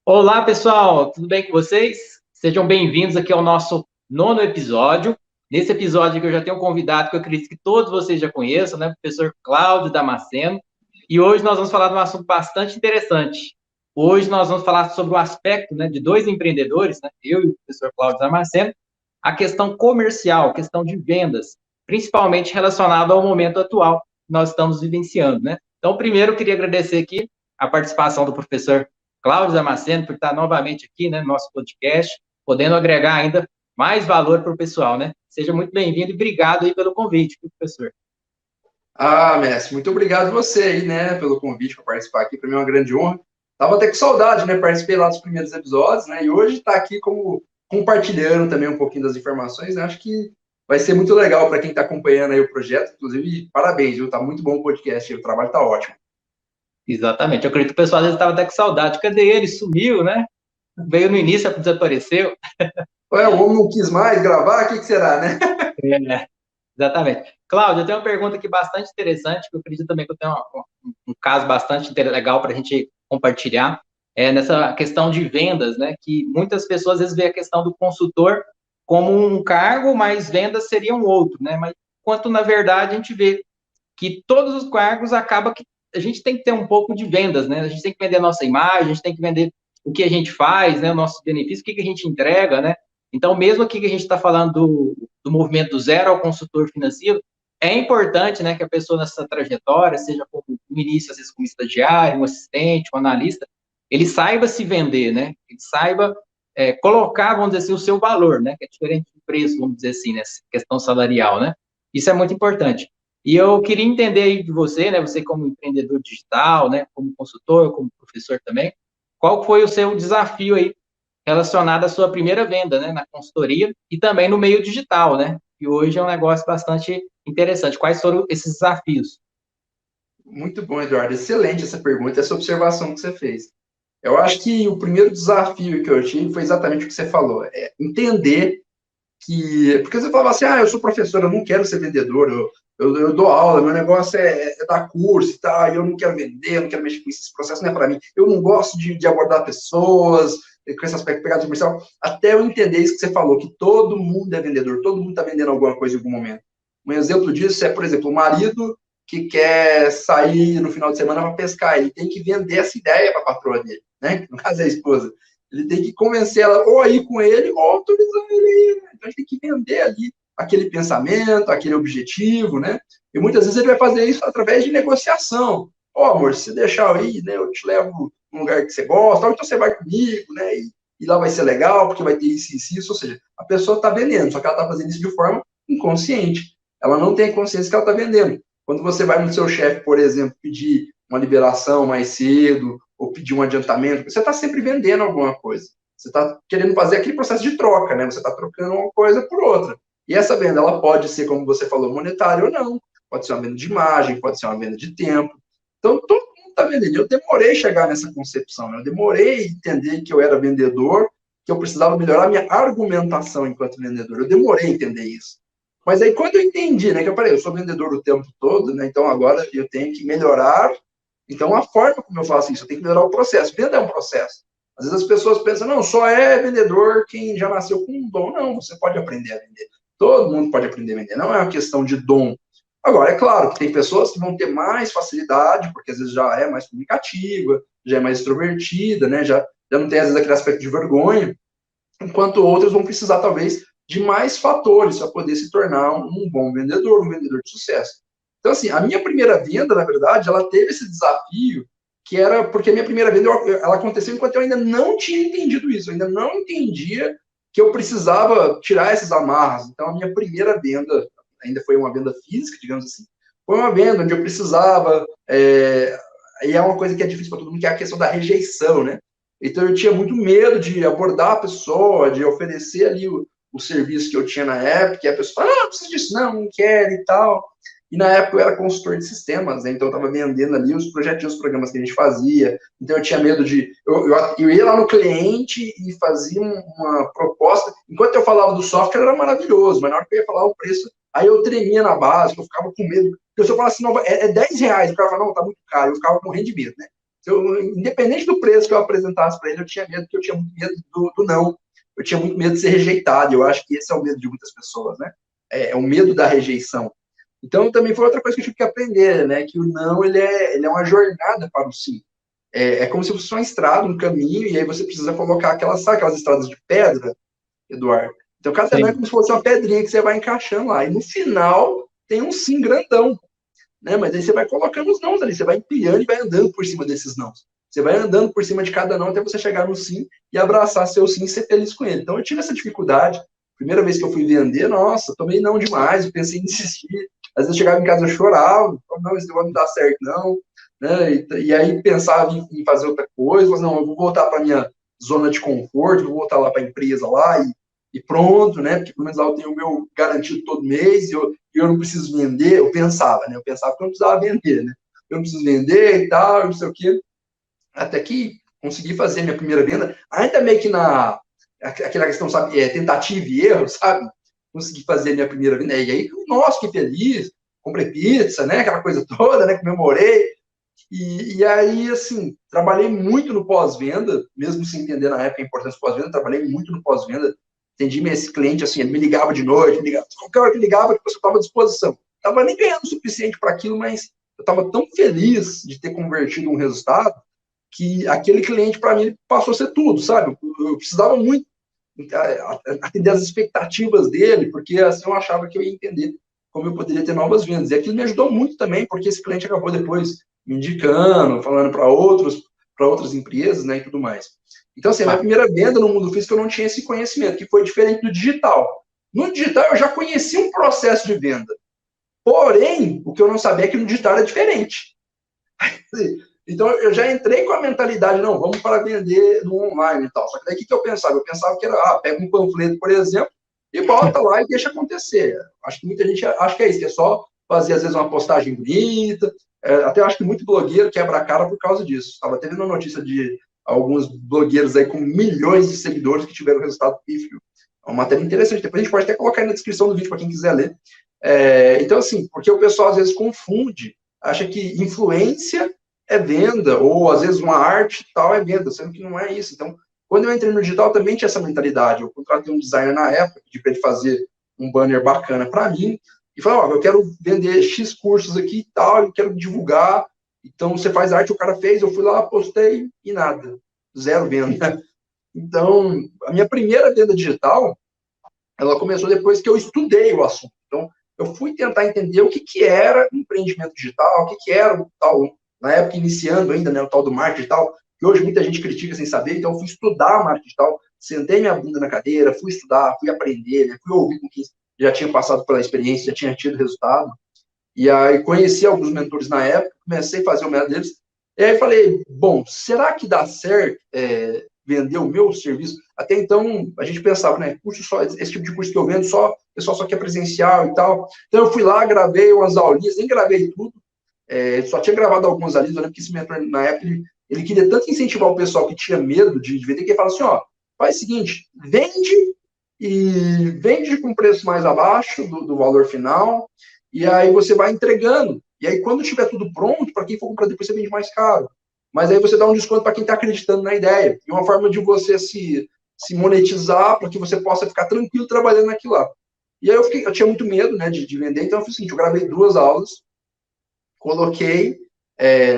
Olá, pessoal, tudo bem com vocês? Sejam bem-vindos aqui ao nosso nono episódio. Nesse episódio aqui eu já tenho um convidado que eu acredito que todos vocês já conheçam, né? O professor Cláudio Damasceno. E hoje nós vamos falar de um assunto bastante interessante. Hoje nós vamos falar sobre o aspecto, né, de dois empreendedores, né? Eu e o professor Cláudio Damasceno, a questão comercial, a questão de vendas, principalmente relacionado ao momento atual que nós estamos vivenciando, né? Então, primeiro, eu queria agradecer aqui a participação do professor Cláudio Damasceno, por estar novamente aqui, né, no nosso podcast, podendo agregar ainda mais valor para o pessoal, né? Seja muito bem-vindo e obrigado aí pelo convite, professor. Ah, mestre, muito obrigado você aí, né, pelo convite para participar aqui. Para mim é uma grande honra. Tava até com saudade, né? Participei lá dos primeiros episódios, né? E hoje está aqui como compartilhando também um pouquinho das informações, né? Acho que vai ser muito legal para quem está acompanhando aí o projeto. Inclusive, parabéns, viu? Tá muito bom o podcast, o trabalho tá ótimo. Exatamente. Eu acredito que o pessoal às vezes estava até com saudade. Cadê ele? Sumiu, né? Veio no início, desapareceu. Ué, o homem não quis mais gravar? O que será, né? É, exatamente. Cláudio, eu tenho uma pergunta aqui bastante interessante, que eu acredito também que eu tenho um caso bastante legal para a gente compartilhar, nessa questão de vendas, né? Que muitas pessoas às vezes veem a questão do consultor como um cargo, mas vendas seriam outro, né? Mas enquanto na verdade a gente vê que todos os cargos acaba que a gente tem que ter um pouco de vendas, né? A gente tem que vender a nossa imagem, a gente tem que vender o que a gente faz, né? O nosso benefício, o que a gente entrega, né? Então, mesmo aqui que a gente está falando do movimento do zero ao consultor financeiro, é importante, né, que a pessoa nessa trajetória, seja como no início, às vezes como estagiário, um assistente, um analista, ele saiba se vender, né? Ele saiba colocar, vamos dizer assim, o seu valor, né? Que é diferente do preço, vamos dizer assim, nessa questão salarial, né? Isso é muito importante. E eu queria entender aí de você, né, você como empreendedor digital, né, como consultor, como professor também, qual foi o seu desafio aí relacionado à sua primeira venda, né, na consultoria e também no meio digital, né, que hoje é um negócio bastante interessante. Quais foram esses desafios? Muito bom, Eduardo. Excelente essa pergunta, essa observação que você fez. Eu acho que o primeiro desafio que eu tive foi exatamente o que você falou, é entender que. Porque você falava assim, eu sou professor, eu não quero ser vendedor, eu dou aula, meu negócio é dar curso e tal, e eu não quero vender, eu não quero mexer com esse processo, não é para mim. Eu não gosto de abordar pessoas com esse aspecto pegado comercial, até eu entender isso que você falou, que todo mundo é vendedor, todo mundo está vendendo alguma coisa em algum momento. Um exemplo disso é, por exemplo, o marido que quer sair no final de semana para pescar, ele tem que vender essa ideia para a patroa dele, né? No caso é a esposa. Ele tem que convencer ela ou a ir com ele ou autorizar ele a ir, né? Então a gente tem que vender ali aquele pensamento, aquele objetivo, né? E muitas vezes ele vai fazer isso através de negociação. Amor, se você deixar eu ir, né, eu te levo num lugar que você gosta, ou então você vai comigo, né, e lá vai ser legal, porque vai ter isso. Ou seja, a pessoa está vendendo, só que ela está fazendo isso de forma inconsciente. Ela não tem consciência que ela está vendendo. Quando você vai no seu chefe, por exemplo, pedir uma liberação mais cedo, ou pedir um adiantamento, você está sempre vendendo alguma coisa. Você está querendo fazer aquele processo de troca, né? Você está trocando uma coisa por outra. E essa venda, ela pode ser, como você falou, monetária ou não. Pode ser uma venda de imagem, pode ser uma venda de tempo. Então, todo mundo está vendendo. Eu demorei a chegar nessa concepção. Eu demorei a entender que eu era vendedor, que eu precisava melhorar a minha argumentação enquanto vendedor. Eu demorei a entender isso. Mas aí, quando eu entendi, né, que eu falei, eu sou vendedor o tempo todo, né, então agora eu tenho que melhorar. Então, a forma como eu faço isso, eu tenho que melhorar o processo. Venda é um processo. Às vezes as pessoas pensam, não, só é vendedor quem já nasceu com um dom. Não, você pode aprender a vender. Todo mundo pode aprender a vender. Não é uma questão de dom. Agora, é claro que tem pessoas que vão ter mais facilidade, porque às vezes já é mais comunicativa, já é mais extrovertida, né? Já não tem, às vezes, aquele aspecto de vergonha, enquanto outras vão precisar, talvez, de mais fatores para poder se tornar um bom vendedor, um vendedor de sucesso. Então, assim, a minha primeira venda, na verdade, ela teve esse desafio, que era porque a minha primeira venda, ela aconteceu enquanto eu ainda não tinha entendido isso, eu ainda não entendia que eu precisava tirar essas amarras. Então, a minha primeira venda, ainda foi uma venda física, digamos assim, foi uma venda onde eu precisava, e é uma coisa que é difícil para todo mundo, que é a questão da rejeição, né? Então, eu tinha muito medo de abordar a pessoa, de oferecer ali o serviço que eu tinha na época, e a pessoa fala, não precisa disso, não quero e tal. E na época eu era consultor de sistemas, né? Então eu estava vendendo ali os projetos, os programas que a gente fazia. Então eu tinha medo de. Eu ia lá no cliente e fazia uma proposta. Enquanto eu falava do software, era maravilhoso, mas na hora que eu ia falar o preço, aí eu tremia na base, eu ficava com medo. Porque se eu falasse, não, é R$ 10, o cara falava, não, tá muito caro, eu ficava morrendo de medo, né? Independente do preço que eu apresentasse para ele, eu tinha medo, porque eu tinha muito medo do não. Eu tinha muito medo de ser rejeitado, e eu acho que esse é o medo de muitas pessoas, né? É o medo da rejeição. Então, também foi outra coisa que eu tive que aprender, né? Que o não, ele é uma jornada para o sim. É como se fosse uma estrada, um caminho, e aí você precisa colocar aquelas estradas de pedra, Eduardo. Então, cada não é Sim. como se fosse uma pedrinha que você vai encaixando lá. E no final, tem um sim grandão, né? Mas aí você vai colocando os nãos ali, você vai empilhando e vai andando por cima desses nãos. Você vai andando por cima de cada não até você chegar no sim e abraçar seu sim e ser feliz com ele. Então, eu tive essa dificuldade. Primeira vez que eu fui vender, nossa, tomei não demais, eu pensei em desistir. Às vezes eu chegava em casa, eu chorava, não, esse negócio não dá certo, não. Né? E aí pensava em fazer outra coisa, mas não, eu vou voltar para minha zona de conforto, vou voltar lá para a empresa lá e pronto, né? Porque pelo menos lá eu tenho o meu garantido todo mês, eu não preciso vender, eu pensava, né? Eu pensava que eu não precisava vender, né? Eu não preciso vender e tal, não sei o quê. Até que consegui fazer minha primeira venda, ainda meio que aquela questão, sabe, tentativa e erro, sabe? Consegui fazer minha primeira venda, e aí, nossa, que feliz, comprei pizza, né? Aquela coisa toda, né? Comemorei. E aí, assim, trabalhei muito no pós-venda, mesmo sem entender na época a importância do pós-venda, trabalhei muito no pós-venda. Atendi esse cliente, assim, ele me ligava de noite, me ligava, qualquer hora que ligava, que você estava à disposição. Estava nem ganhando o suficiente para aquilo, mas eu estava tão feliz de ter convertido um resultado que aquele cliente, para mim, passou a ser tudo, sabe? Eu precisava muito atender as expectativas dele, porque assim eu achava que eu ia entender como eu poderia ter novas vendas. E aquilo me ajudou muito também, porque esse cliente acabou depois me indicando, falando para outras empresas, né, e tudo mais. Então, assim, a minha primeira venda no mundo físico eu não tinha esse conhecimento, que foi diferente do digital. No digital eu já conhecia um processo de venda. Porém, o que eu não sabia é que no digital era diferente. Então, eu já entrei com a mentalidade, não, vamos para vender no online e tal. Só que daí o que eu pensava? Eu pensava que era, pega um panfleto, por exemplo, e bota lá e deixa acontecer. Acho que muita gente acha que é isso, que é só fazer, às vezes, uma postagem bonita. Até acho que muito blogueiro quebra a cara por causa disso. Estava tendo uma notícia de alguns blogueiros aí com milhões de seguidores que tiveram resultado pífio. É uma matéria interessante. Depois a gente pode até colocar aí na descrição do vídeo para quem quiser ler. Então, assim, porque o pessoal às vezes confunde, acha que influência é venda, ou às vezes uma arte tal é venda, sendo que não é isso. Então, quando eu entrei no digital, também tinha essa mentalidade. Eu contratei um designer na época, pedi para ele fazer um banner bacana para mim, e falei, eu quero vender X cursos aqui e tal, eu quero divulgar. Então, você faz arte, o cara fez, eu fui lá, postei e nada. Zero venda. Então, a minha primeira venda digital, ela começou depois que eu estudei o assunto. Então, eu fui tentar entender o que era empreendimento digital, o que era o tal, na época iniciando ainda, né, o tal do marketing digital, que hoje muita gente critica sem saber, então eu fui estudar marketing digital, sentei minha bunda na cadeira, fui estudar, fui aprender, né, fui ouvir com quem já tinha passado pela experiência, já tinha tido resultado, e aí conheci alguns mentores na época, comecei a fazer o método deles, e aí falei, bom, será que dá certo vender o meu serviço? Até então, a gente pensava, né, curso só, esse tipo de curso que eu vendo, só, o pessoal só quer presencial e tal. Então, eu fui lá, gravei umas aulinhas, nem gravei tudo, só tinha gravado algumas aulinhas, eu lembro que esse mentor, na época, ele queria tanto incentivar o pessoal que tinha medo de vender, que ele falava assim, faz o seguinte, vende com preço mais abaixo do valor final, e aí você vai entregando. E aí, quando tiver tudo pronto, para quem for comprar depois, você vende mais caro. Mas aí você dá um desconto para quem está acreditando na ideia. E uma forma de você se monetizar para que você possa ficar tranquilo trabalhando naquilo lá. E aí eu tinha muito medo, né, de vender, então eu fiz o seguinte, eu gravei 2 aulas, coloquei,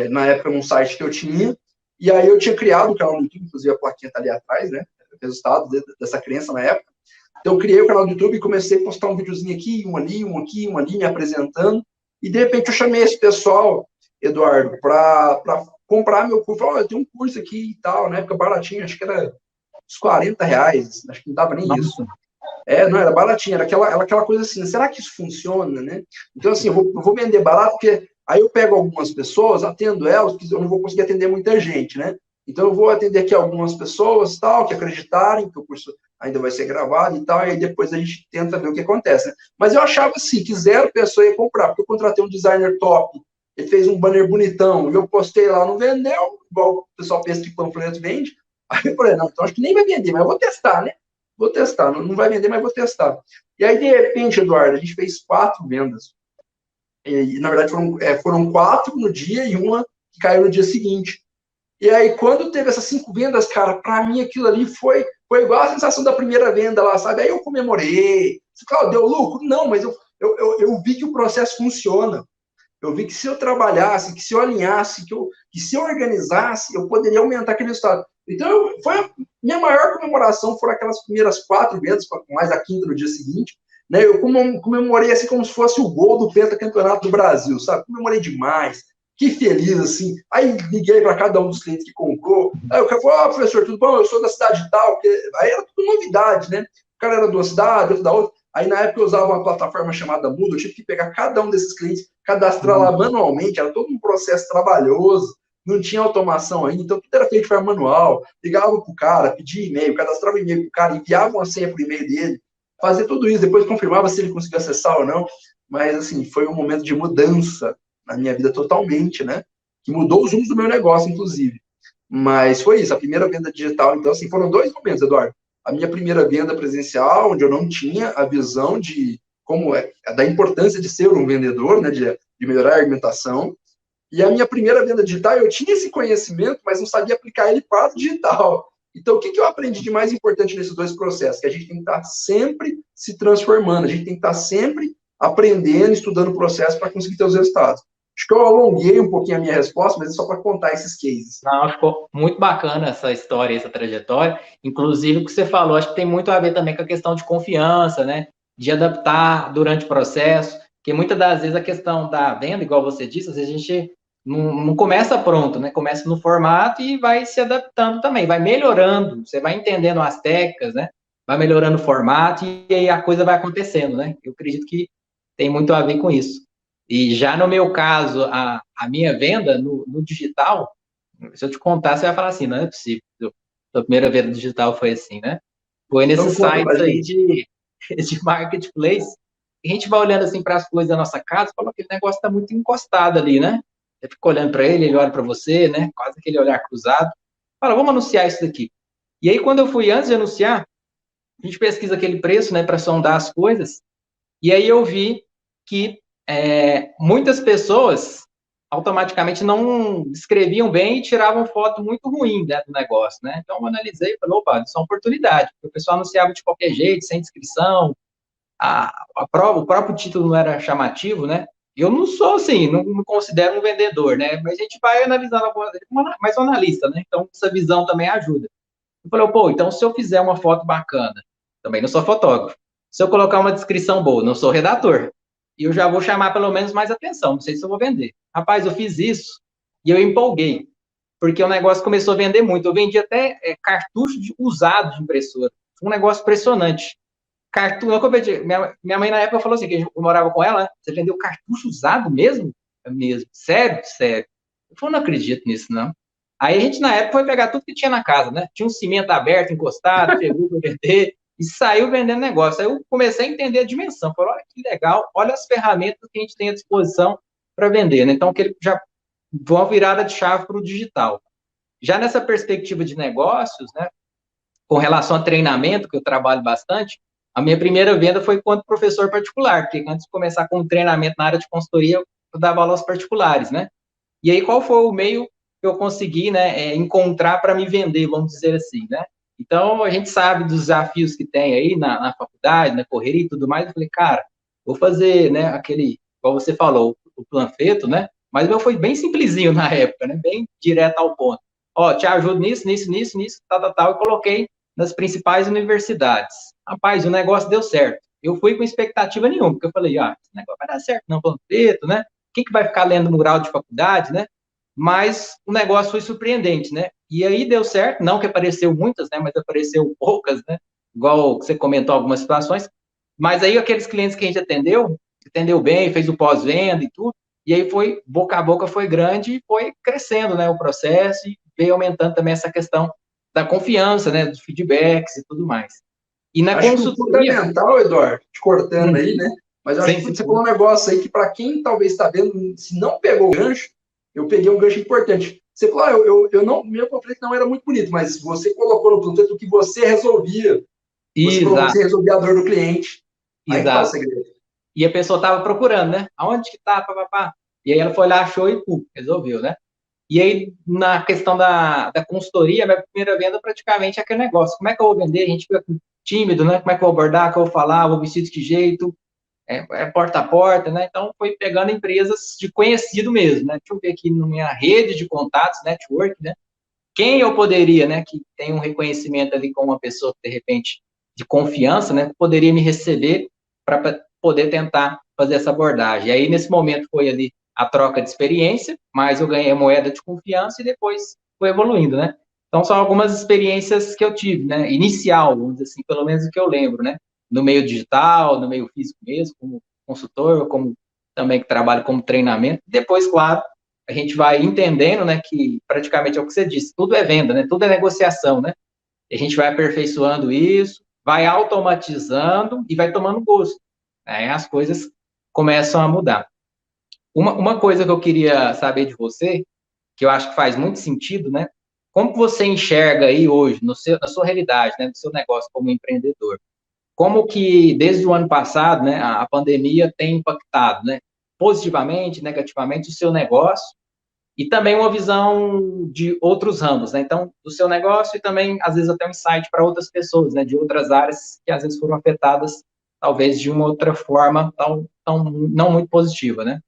na época, num site que eu tinha, e aí eu tinha criado o canal no YouTube, inclusive a plaquinha está ali atrás, né, resultado dessa crença na época. Então, eu criei o canal do YouTube e comecei a postar um videozinho aqui, um ali, um aqui, um ali, me apresentando. E, de repente, eu chamei esse pessoal, Eduardo, para comprar meu curso. Falei, eu tenho um curso aqui e tal, na época baratinho, acho que era uns R$ 40, acho que não dava nem isso. Nossa. Não, era baratinho, era aquela coisa assim, será que isso funciona, né? Então, assim, eu vou vender barato, porque aí eu pego algumas pessoas, atendo elas, porque eu não vou conseguir atender muita gente, né? Então, eu vou atender aqui algumas pessoas, tal, que acreditarem que o curso ainda vai ser gravado e tal, e aí depois a gente tenta ver o que acontece, né? Mas eu achava, assim, que 0 pessoa ia comprar, porque eu contratei um designer top, ele fez um banner bonitão, e eu postei lá, não vendeu, igual o pessoal pensa que panfleto vende. Aí eu falei, não, então acho que nem vai vender, mas eu vou testar, né? Vou testar, não vai vender, mas vou testar. E aí, de repente, Eduardo, a gente fez 4 vendas. E na verdade, foram 4 no dia e uma que caiu no dia seguinte. E aí, quando teve essas 5 vendas, cara, para mim aquilo ali foi igual a sensação da primeira venda lá, sabe? Aí eu comemorei. Claro, deu lucro? Não, mas eu vi que o processo funciona. Eu vi que se eu trabalhasse, que se eu alinhasse, que se eu organizasse, eu poderia aumentar aquele resultado. Então, foi a minha maior comemoração, foram aquelas primeiras 4 vendas, mais a quinta no dia seguinte. Né? Eu comemorei assim como se fosse o gol do pentacampeonato do Brasil, sabe? Comemorei demais. Que feliz, assim. Aí liguei para cada um dos clientes que comprou. Aí o cara falou, professor, tudo bom? Eu sou da cidade tal. Porque... Aí era tudo novidade, né? O cara era de uma cidade, outro da outra. Aí, na época, eu usava uma plataforma chamada Moodle, eu tive que pegar cada um desses clientes, cadastrar lá manualmente, era todo um processo trabalhoso, não tinha automação ainda, então tudo era feito de forma manual. Ligava pro cara, pedia e-mail, cadastrava e-mail pro cara, enviava uma senha pro e-mail dele, fazia tudo isso, depois confirmava se ele conseguia acessar ou não. Mas, assim, foi um momento de mudança na minha vida totalmente, né? Que mudou os rumos do meu negócio, inclusive. Mas foi isso, a primeira venda digital. Então, assim, foram 2 momentos, Eduardo. A minha primeira venda presencial, onde eu não tinha a visão de como da importância de ser um vendedor, né, de melhorar a argumentação. E a minha primeira venda digital, eu tinha esse conhecimento, mas não sabia aplicar ele para o digital. Então, o que eu aprendi de mais importante nesses 2 processos? Que a gente tem que estar sempre se transformando, a gente tem que estar sempre aprendendo, estudando o processo para conseguir ter os resultados. Acho que eu alonguei um pouquinho a minha resposta, mas é só para contar esses cases. Não, ficou muito bacana essa história, essa trajetória. Inclusive, o que você falou, acho que tem muito a ver também com a questão de confiança, né? De adaptar durante o processo, porque muitas das vezes a questão da venda, igual você disse, às vezes a gente não começa pronto, né? Começa no formato e vai se adaptando também, vai melhorando, você vai entendendo as técnicas, né? Vai melhorando o formato e aí a coisa vai acontecendo, né? Eu acredito que tem muito a ver com isso. E já no meu caso, a minha venda no digital, se eu te contar, você vai falar assim, não é possível. A primeira venda digital foi assim, né? Foi Então, nesses conta sites pra aí gente. de marketplace. A gente vai olhando assim para as coisas da nossa casa, fala que aquele negócio está muito encostado ali, né? Você fica olhando para ele, ele olha para você, né? Quase aquele olhar cruzado. Fala, vamos anunciar isso daqui. E aí, quando eu fui antes de anunciar, a gente pesquisa aquele preço, né, para sondar as coisas. E aí eu vi que muitas pessoas automaticamente não descreviam bem e tiravam foto muito ruim, né, do negócio, né? Então eu analisei e falei, opa, isso é uma oportunidade, porque o pessoal anunciava de qualquer jeito, sem descrição, o próprio título não era chamativo, né? Eu não sou assim, não me considero um vendedor, né? Mas a gente vai analisando algumas, mais um analista, né? Então essa visão também ajuda. Eu falei, pô, então se eu fizer uma foto bacana, também não sou fotógrafo. Se eu colocar uma descrição boa, não sou redator. E eu já vou chamar pelo menos mais atenção, não sei se eu vou vender. Rapaz, eu fiz isso e eu empolguei, porque o negócio começou a vender muito. Eu vendi até cartucho usado de impressora. Um negócio impressionante. Cartucho, minha mãe na época falou assim, que eu morava com ela, você vendeu cartucho usado mesmo? É mesmo. Sério? Sério. Eu falei, não acredito nisso, não. Aí a gente, na época, foi pegar tudo que tinha na casa, né? Tinha um cimento aberto, encostado, pegou para vender e saiu vendendo negócio. Aí eu comecei a entender a dimensão. Falei, olha que legal, olha as ferramentas que a gente tem à disposição para vender, né? Então, que ele já uma virada de chave para o digital. Já nessa perspectiva de negócios, né? Com relação a treinamento, que eu trabalho bastante, a minha primeira venda foi quanto professor particular, porque antes de começar com treinamento na área de consultoria, eu dava aulas particulares, né? E aí, qual foi o meio que eu consegui, né, encontrar para me vender, vamos dizer assim, né? Então, a gente sabe dos desafios que tem aí na faculdade, na correria e tudo mais. Eu falei, cara, vou fazer, né, aquele, como você falou, o panfleto, né? Mas o meu foi bem simplesinho na época, né? Bem direto ao ponto. Ó, te ajudo nisso, nisso, nisso, nisso, tal, tal, tal. E coloquei nas principais universidades. Rapaz, o negócio deu certo. Eu fui com expectativa nenhuma, porque eu falei, esse negócio vai dar certo, não, panfleto, né? Quem que vai ficar lendo mural de faculdade, né? Mas o negócio foi surpreendente, né? E aí deu certo, não que apareceu muitas, né? Mas apareceu poucas, né? Igual você comentou algumas situações. Mas aí aqueles clientes que a gente atendeu bem, fez o pós-venda e tudo. E aí foi, boca a boca foi grande e foi crescendo, né? O processo e veio aumentando também essa questão da confiança, né? Dos feedbacks e tudo mais. E na Acho que o consultoria. fundamental, Eduardo, te cortando aí, né? Mas eu acho Sim, que sim. você falou um negócio aí que, para quem talvez está vendo, se não pegou o gancho, eu peguei um gancho importante. Você falou, eu não, meu conflito não era muito bonito, mas você colocou no panfleto o que você resolvia. Você colocou que Exato, você resolvia a dor do cliente. Aí que está o exato. segredo. E a pessoa estava procurando, né? Aonde que tá, papapá? E aí ela foi lá, achou e pum, resolveu, né? E aí, na questão da consultoria, minha primeira venda praticamente é aquele negócio. Como é que eu vou vender? A gente fica tímido, né? Como é que eu vou abordar? Que eu vou falar? Vou vestir de que jeito? É porta a porta, né? Então, foi pegando empresas de conhecido mesmo, né? Deixa eu ver aqui na minha rede de contatos, network, né? Quem eu poderia, né? Que tem um reconhecimento ali com uma pessoa, de repente, de confiança, né? Poderia me receber para poder tentar fazer essa abordagem. E aí, nesse momento, foi ali a troca de experiência, mas eu ganhei a moeda de confiança e depois foi evoluindo, né? Então, são algumas experiências que eu tive, né? Inicial, vamos dizer assim, pelo menos o que eu lembro, né? No meio digital, no meio físico mesmo, como consultor, como também que trabalho como treinamento. Depois, claro, a gente vai entendendo, né, que praticamente é o que você disse, tudo é venda, né? Tudo é negociação, né? E a gente vai aperfeiçoando isso, vai automatizando e vai tomando gosto. Aí as coisas começam a mudar. Uma coisa que eu queria saber de você, que eu acho que faz muito sentido, né? Como que você enxerga aí hoje, no seu, na sua realidade, né, no seu negócio como empreendedor? Como que, desde o ano passado, né, a pandemia tem impactado, né, positivamente, negativamente, o seu negócio e também uma visão de outros ramos, né? Então, do seu negócio e também, às vezes, até um insight para outras pessoas, né? De outras áreas que, às vezes, foram afetadas, talvez, de uma outra forma não muito positiva, né?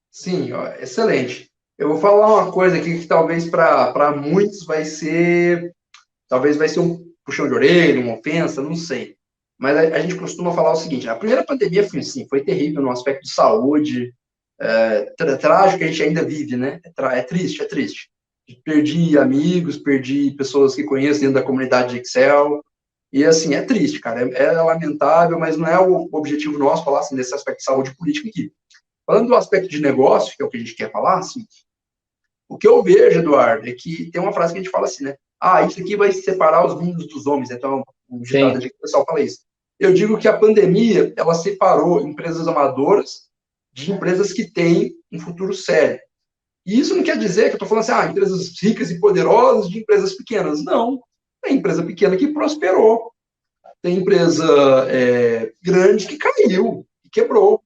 Sim, ó, excelente. Eu vou falar uma coisa aqui que talvez para muitos talvez vai ser um puxão de orelha, uma ofensa, não sei. Mas a gente costuma falar o seguinte: a primeira pandemia foi, sim, foi terrível no aspecto de saúde, trágico que a gente ainda vive, né? É triste, é triste. Perdi amigos, perdi pessoas que conheço dentro da comunidade de Excel. E assim, é triste, cara. É lamentável, mas não é o objetivo nosso falar assim, desse aspecto de saúde política aqui. Falando do aspecto de negócio, que é o que a gente quer falar, assim, o que eu vejo, Eduardo, é que tem uma frase que a gente fala assim, né? Ah, isso aqui vai separar os meninos dos homens. Então, um ditado Sim, que o pessoal fala isso. Eu digo que a pandemia, ela separou empresas amadoras de empresas que têm um futuro sério. E isso não quer dizer que eu estou falando assim, empresas ricas e poderosas de empresas pequenas. Não. Tem empresa pequena que prosperou. Tem empresa grande que caiu, que quebrou.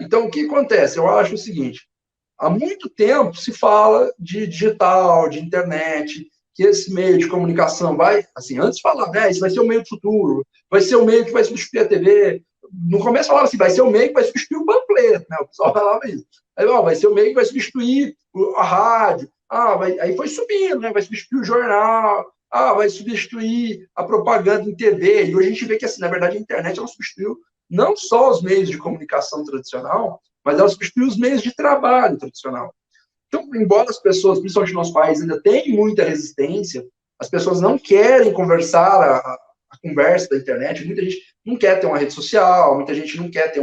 Então, o que acontece? Eu acho o seguinte: há muito tempo se fala de digital, de internet, que esse meio de comunicação vai, assim, antes falava, isso vai ser o meio do futuro, vai ser o meio que vai substituir a TV. No começo falava assim, vai ser o meio que vai substituir o panfleto, né? O pessoal falava isso. Aí, vai ser o meio que vai substituir a rádio. Aí foi subindo, né? Vai substituir o jornal. Vai substituir a propaganda em TV. E hoje a gente vê que, assim, na verdade, a internet ela substituiu não só os meios de comunicação tradicional, mas ela substitui os meios de trabalho tradicional. Então, embora as pessoas, principalmente no nosso país, ainda tenham muita resistência, as pessoas não querem conversar a conversa da internet, muita gente não quer ter uma rede social, muita gente não quer ter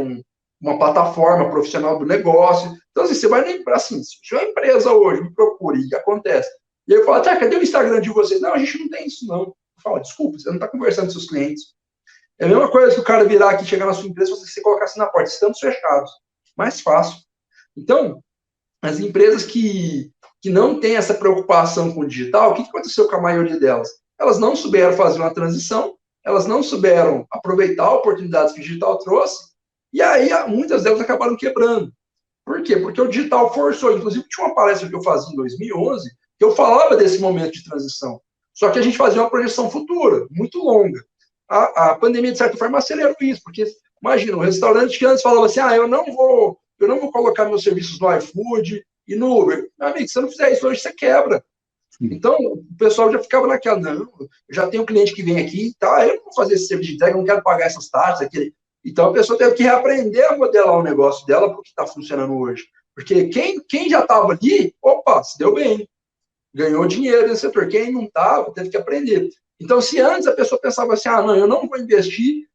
uma plataforma profissional do negócio. Então, assim, você vai lembrar, assim, se tiver uma empresa hoje, me procure, e acontece. E aí eu falo, cadê o Instagram de vocês? Não, a gente não tem isso, não. Eu falo, desculpa, você não está conversando com seus clientes. É a mesma coisa que o cara virar aqui, chegar na sua empresa, você colocar assim na porta, estamos fechados. Mais fácil. Então, as empresas que não têm essa preocupação com o digital, o que aconteceu com a maioria delas? Elas não souberam fazer uma transição, elas não souberam aproveitar oportunidades que o digital trouxe, e aí muitas delas acabaram quebrando. Por quê? Porque o digital forçou. Inclusive, tinha uma palestra que eu fazia em 2011, que eu falava desse momento de transição. Só que a gente fazia uma projeção futura, muito longa. A pandemia, de certa forma, acelerou isso, porque, imagina, um restaurante que antes falava assim, eu não vou colocar meus serviços no iFood e no Uber. Meu amigo, se você não fizer isso hoje, você quebra. Então, o pessoal já ficava naquela, não, eu já tenho um cliente que vem aqui, tá, eu não vou fazer esse serviço de entrega, eu não quero pagar essas taxas. Então, a pessoa teve que reaprender a modelar o negócio dela para o que está funcionando hoje. Porque quem já estava ali, opa, se deu bem, ganhou dinheiro nesse setor. Quem não estava, teve que aprender. Então, se antes a pessoa pensava assim, não, eu não vou investir,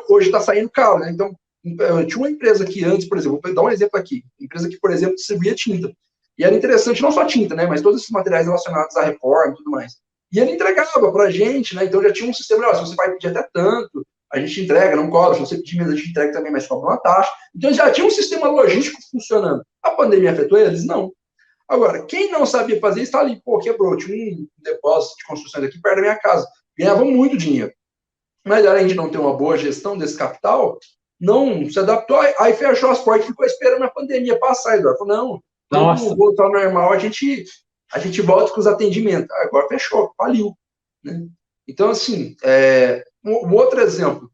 hoje está saindo caro, né? Então, eu tinha uma empresa que antes, por exemplo, vou dar um exemplo aqui, empresa que, por exemplo, distribuía tinta. E era interessante, não só tinta, né, mas todos esses materiais relacionados à reforma e tudo mais. E ele entregava para a gente, né, então já tinha um sistema, se você vai pedir até tanto, a gente entrega, não cobra, se você pedir menos, a gente entrega também, mas cobra uma taxa. Então já tinha um sistema logístico funcionando. A pandemia afetou eles? Não. Agora, quem não sabia fazer isso, está ali, quebrou, tinha um depósito de construções aqui perto da minha casa, ganhava muito dinheiro. Mas além de não ter uma boa gestão desse capital, não se adaptou, aí fechou as portas e ficou esperando a pandemia passar, Eduardo. Falou, não, Quando Nossa, voltar ao normal, a gente volta com os atendimentos. Ah, agora fechou, faliu. Né? Então, assim, um outro exemplo.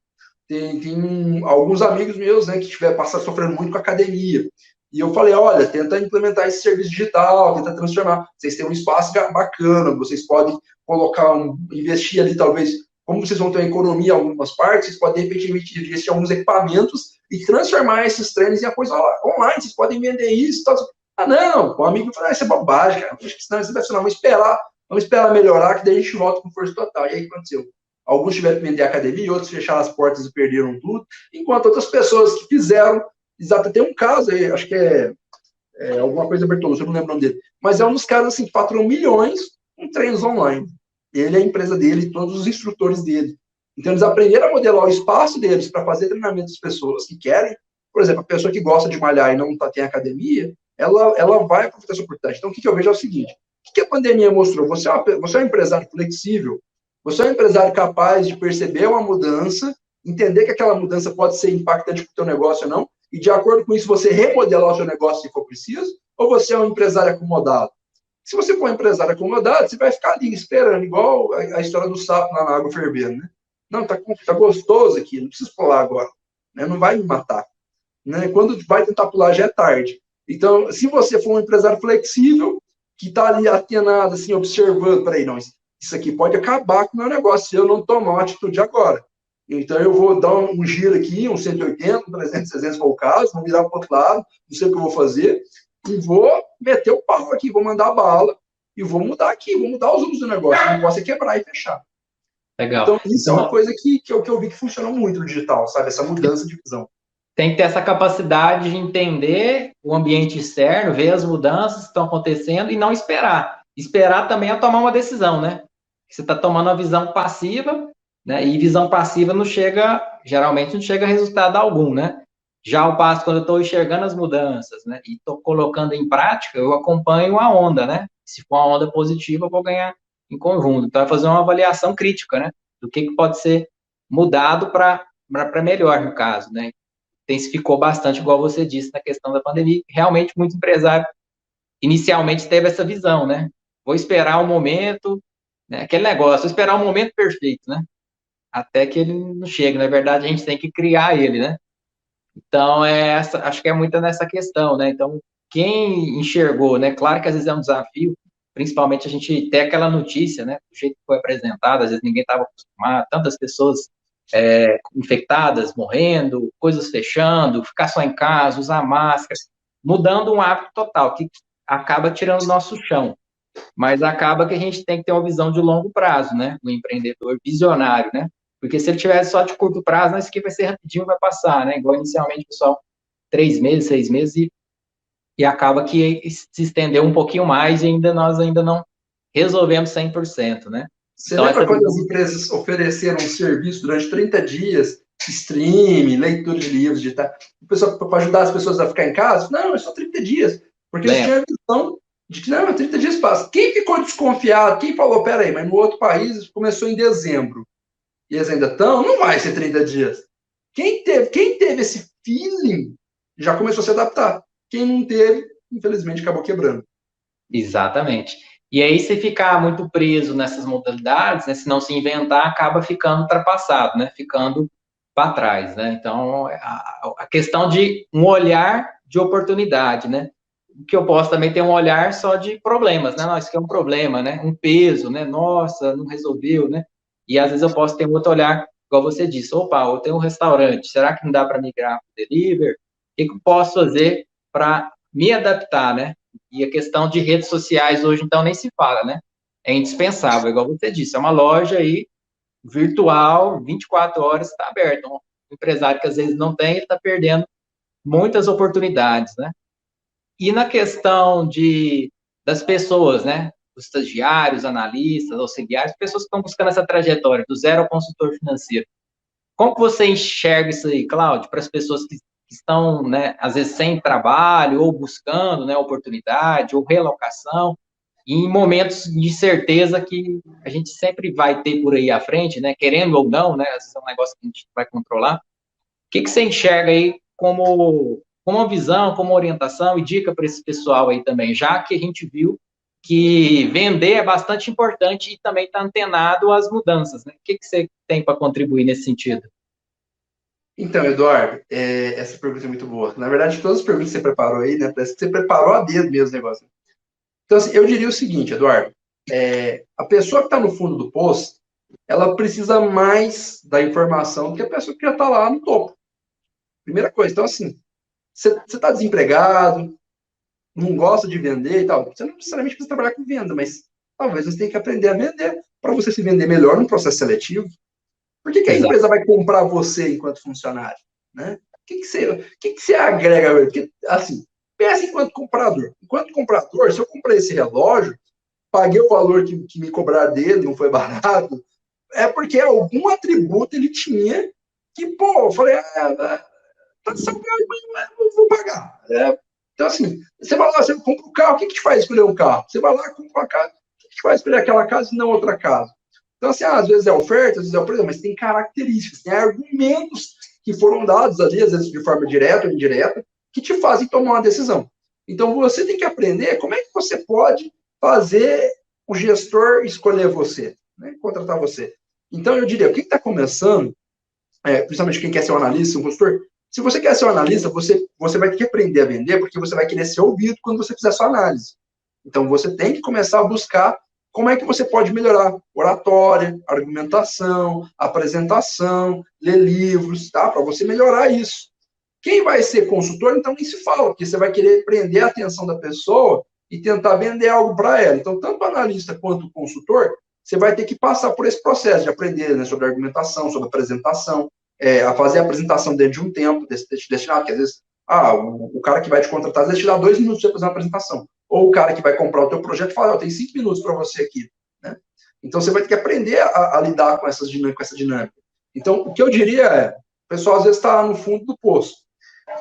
Tem alguns amigos meus, né, que tiver passado sofrendo muito com a academia. E eu falei, olha, tenta implementar esse serviço digital, tenta transformar. Vocês têm um espaço bacana, vocês podem colocar investir ali, talvez, como vocês vão ter uma economia em algumas partes, vocês podem, de repente, investir em alguns equipamentos e transformar esses treinos em uma coisa online. Vocês podem vender isso. Tal. Ah, não. O amigo falou, isso é bobagem, cara. Acho que senão isso vai ser, não, vamos esperar melhorar, que daí a gente volta com força total. E aí, o que aconteceu? Alguns tiveram que vender a academia, outros fecharam as portas e perderam tudo, enquanto outras pessoas que fizeram, exato, tem um caso aí, acho que alguma coisa Bertolucci, eu não lembro o nome dele, mas é um dos caras assim, que faturam milhões com treinos online. Ele, a empresa dele, todos os instrutores dele. Então, eles aprenderam a modelar o espaço deles para fazer treinamento das pessoas que querem. Por exemplo, a pessoa que gosta de malhar e não tem academia, ela vai aproveitar essa oportunidade. Então, o que eu vejo é o seguinte: o que a pandemia mostrou? Você é um empresário flexível, você é um empresário capaz de perceber uma mudança, entender que aquela mudança pode ser impactante para o teu negócio ou não, e de acordo com isso você remodelar o seu negócio se for preciso, ou você é um empresário acomodado? Se você for um empresário acomodado, você vai ficar ali esperando, igual a história do sapo lá na água fervendo, né? Não, tá gostoso aqui, não preciso pular agora, né? Não vai me matar. Né? Quando vai tentar pular já é tarde. Então, se você for um empresário flexível, que está ali atenado, assim, observando, peraí, não, isso aqui pode acabar com o meu negócio se eu não tomar uma atitude agora. Então, eu vou dar um giro aqui, um 180, um 300, 300 for o caso, vou virar para o outro lado, não sei o que eu vou fazer, e vou meter o pau aqui, vou mandar bala, e vou mudar aqui, vou mudar os rumos do negócio. O negócio é quebrar e fechar. legal. Então, isso é uma Então, coisa que eu vi que funcionou muito no digital, sabe? Essa mudança de visão. tem que ter essa capacidade de entender o ambiente externo, ver as mudanças que estão acontecendo e não esperar. Esperar também é tomar uma decisão, né? Você está tomando uma visão passiva, né? E visão passiva não chega, geralmente não chega a resultado algum, né? Já ao passo, quando eu estou enxergando as mudanças, né? E estou colocando em prática, eu acompanho a onda, né? Se for uma onda positiva, eu vou ganhar em conjunto. Então, é fazer uma avaliação crítica, né? Do que pode ser mudado para melhor, no caso, né? Intensificou bastante, igual você disse, na questão da pandemia. Realmente, muito empresário inicialmente teve essa visão, né? Vou esperar o momento, né? Aquele negócio, vou esperar o momento perfeito, né? Até que ele não chegue. Na verdade, a gente tem que criar ele, né? Então, acho que é muito nessa questão, né? Então, quem enxergou, né? Claro que às vezes é um desafio, principalmente a gente ter aquela notícia, né? Do jeito que foi apresentada, às vezes ninguém estava acostumado, tantas pessoas infectadas, morrendo, coisas fechando, ficar só em casa, usar máscara, mudando um hábito total, que acaba tirando o nosso chão. Mas acaba que a gente tem que ter uma visão de longo prazo, né? O empreendedor visionário, né? Porque se ele tivesse só de curto prazo, isso aqui vai ser rapidinho, vai passar, né? Igual inicialmente, pessoal, 3 meses, 6 meses, e acaba que se estendeu um pouquinho mais e nós ainda não resolvemos 100%, né? Você Então, lembra essa quando as visão... empresas ofereceram um serviço durante 30 dias, streaming, leitura de livros, para ajudar as pessoas a ficar em casa? Não, é só 30 dias. Porque eles Lembra? tinham a visão de que, não, 30 dias passa. Quem ficou desconfiado? Quem falou, peraí, mas no outro país começou em dezembro e eles ainda estão? Não vai ser 30 dias. Quem teve esse feeling já começou a se adaptar. Quem não teve, infelizmente, acabou quebrando. Exatamente. E aí, se ficar muito preso nessas modalidades, né, se não se inventar, acaba ficando ultrapassado, né, ficando para trás, né? Então, a questão de um olhar de oportunidade, né? Que eu posso também ter um olhar só de problemas, né? Não, isso aqui é um problema, né? Um peso, né? Nossa, não resolveu, né? E às vezes eu posso ter um outro olhar, igual você disse, opa, eu tenho um restaurante, será que não dá para migrar para o delivery? O que eu posso fazer para me adaptar, né? E a questão de redes sociais hoje, então, nem se fala, né? É indispensável, igual você disse, é uma loja aí virtual, 24 horas está aberta. Um empresário que às vezes não tem, ele está perdendo muitas oportunidades, né? E na questão das pessoas, né? Os estagiários, analistas, auxiliares, pessoas que estão buscando essa trajetória do zero ao consultor financeiro. Como que você enxerga isso aí, Cláudio, para as pessoas que estão, né, às vezes sem trabalho ou buscando, né, oportunidade ou relocação, e em momentos de certeza que a gente sempre vai ter por aí à frente, né, querendo ou não, né, às vezes é um negócio que a gente vai controlar. O que você enxerga aí como como uma visão, como uma orientação e dica para esse pessoal aí também, já que a gente viu que vender é bastante importante e também está antenado às mudanças, né? O que você tem para contribuir nesse sentido? Então, Eduardo, essa pergunta é muito boa. Na verdade, todas as perguntas que você preparou aí, né, parece que você preparou a dedo mesmo o negócio. Então, assim, eu diria o seguinte, Eduardo, a pessoa que está no fundo do poço, ela precisa mais da informação do que a pessoa que já está lá no topo. Primeira coisa, então, assim, você está desempregado, não gosta de vender e tal, você não necessariamente precisa trabalhar com venda, mas talvez você tenha que aprender a vender para você se vender melhor no processo seletivo. Por que a Exato. empresa vai comprar você enquanto funcionário? Né? O que você agrega? Porque, assim, pensa enquanto comprador. Enquanto comprador, se eu comprei esse relógio, paguei o valor que me cobraram dele, não foi barato, é porque algum atributo ele tinha que, pô, eu falei, tá salgado, mas não vou pagar. Então, assim, você vai lá, você compra um carro, o que te faz escolher um carro? Você vai lá, compra uma casa, o que te faz escolher aquela casa e não outra casa? Então, assim, às vezes é oferta, às vezes é o preço, mas tem características, tem argumentos que foram dados ali, às vezes de forma direta ou indireta, que te fazem tomar uma decisão. Então, você tem que aprender como é que você pode fazer o gestor escolher você, né? Contratar você. Então, eu diria, quem está começando, principalmente quem quer ser um analista, um consultor, se você quer ser um analista, você vai ter que aprender a vender, porque você vai querer ser ouvido quando você fizer sua análise. Então, você tem que começar a buscar como é que você pode melhorar oratória, argumentação, apresentação, ler livros, tá? Para você melhorar isso. Quem vai ser consultor, então nem se fala, porque você vai querer prender a atenção da pessoa e tentar vender algo para ela. Então, tanto o analista quanto o consultor, você vai ter que passar por esse processo de aprender, né, sobre argumentação, sobre apresentação, a fazer a apresentação dentro de um tempo destinado, porque às vezes, o cara que vai te contratar, às vezes te dá 2 minutos para fazer uma apresentação. Ou o cara que vai comprar o teu projeto fala, tem 5 minutos para você aqui. Né? Então, você vai ter que aprender a lidar com essa dinâmica. Então, o que eu diria é, o pessoal às vezes está no fundo do poço.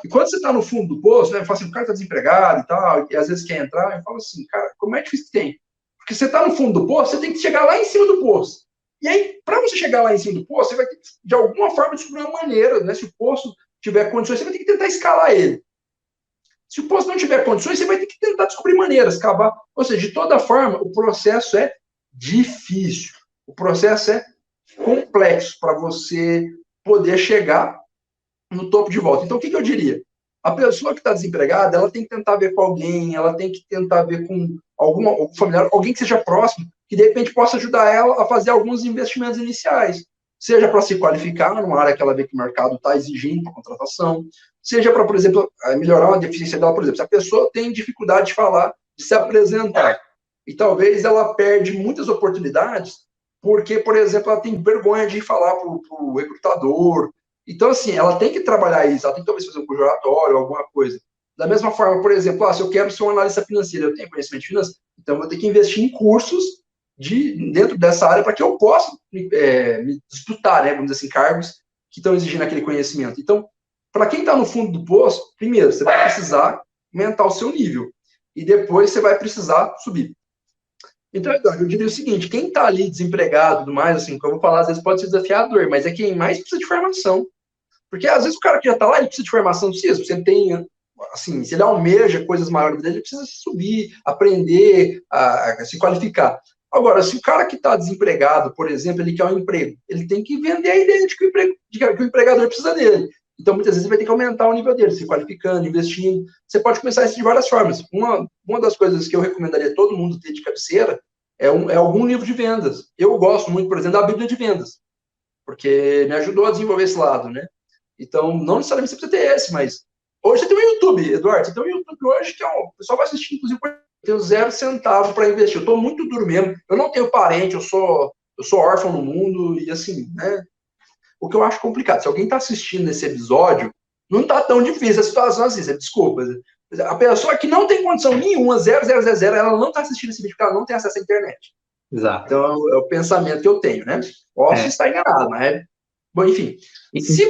E quando você está no fundo do poço, né, fala assim, o cara está desempregado e tal, e às vezes quer entrar, eu falo assim, cara, como é difícil que tem? Porque você está no fundo do poço, você tem que chegar lá em cima do poço. E aí, para você chegar lá em cima do poço, você vai ter que, de alguma forma, descobrir uma maneira, né? Se o poço tiver condições, você vai ter que tentar escalar ele. Se o poço não tiver condições, você vai ter que tentar descobrir maneiras, cavar. Ou seja, de toda forma, o processo é difícil. O processo é complexo para você poder chegar no topo de volta. Então, o que eu diria? A pessoa que está desempregada, ela tem que tentar ver com alguém, ela tem que tentar ver com algum familiar, alguém que seja próximo, que de repente possa ajudar ela a fazer alguns investimentos iniciais. Seja para se qualificar numa área que ela vê que o mercado está exigindo para contratação, seja para, por exemplo, melhorar uma deficiência dela, por exemplo, se a pessoa tem dificuldade de falar, de se apresentar, e talvez ela perde muitas oportunidades porque, por exemplo, ela tem vergonha de falar para o recrutador. Então, assim, ela tem que trabalhar isso, ela tem que talvez fazer um curso oratório, alguma coisa. Da mesma forma, por exemplo, se eu quero ser um analista financeiro, eu tenho conhecimento financeiro, então eu vou ter que investir em cursos dentro dessa área para que eu possa me disputar, né, vamos dizer assim, cargos que estão exigindo aquele conhecimento. Então, para quem está no fundo do poço, primeiro, você vai precisar aumentar o seu nível. E depois você vai precisar subir. Então, Eduardo, eu diria o seguinte, quem está ali desempregado e tudo mais, assim, como eu vou falar, às vezes pode ser desafiador, mas é quem mais precisa de formação. Porque às vezes o cara que já está lá, ele precisa de formação, precisa, você tem, assim, se ele almeja coisas maiores dele, ele precisa subir, aprender, a se qualificar. Agora, se o cara que está desempregado, por exemplo, ele quer um emprego, ele tem que vender a ideia de que o empregador precisa dele. Então, muitas vezes, ele vai ter que aumentar o nível dele, se qualificando, investindo. Você pode começar isso de várias formas. Uma das coisas que eu recomendaria todo mundo ter de cabeceira é algum livro de vendas. Eu gosto muito, por exemplo, da Bíblia de Vendas, porque me ajudou a desenvolver esse lado, né? Então, não necessariamente você precisa ter esse, mas hoje você tem o YouTube, Eduardo. Você tem o YouTube hoje que o pessoal vai assistir, inclusive, eu tenho 0 centavo para investir. Eu estou muito duro mesmo. Eu não tenho parente, eu sou órfão no mundo, e assim, né? O que eu acho complicado, se alguém está assistindo esse episódio, não está tão difícil a situação assim, você desculpa. A pessoa que não tem condição nenhuma, 0, ela não está assistindo esse vídeo porque ela não tem acesso à internet. Exato. Então, é o pensamento que eu tenho, né? Posso estar enganado, mas bom, enfim. Se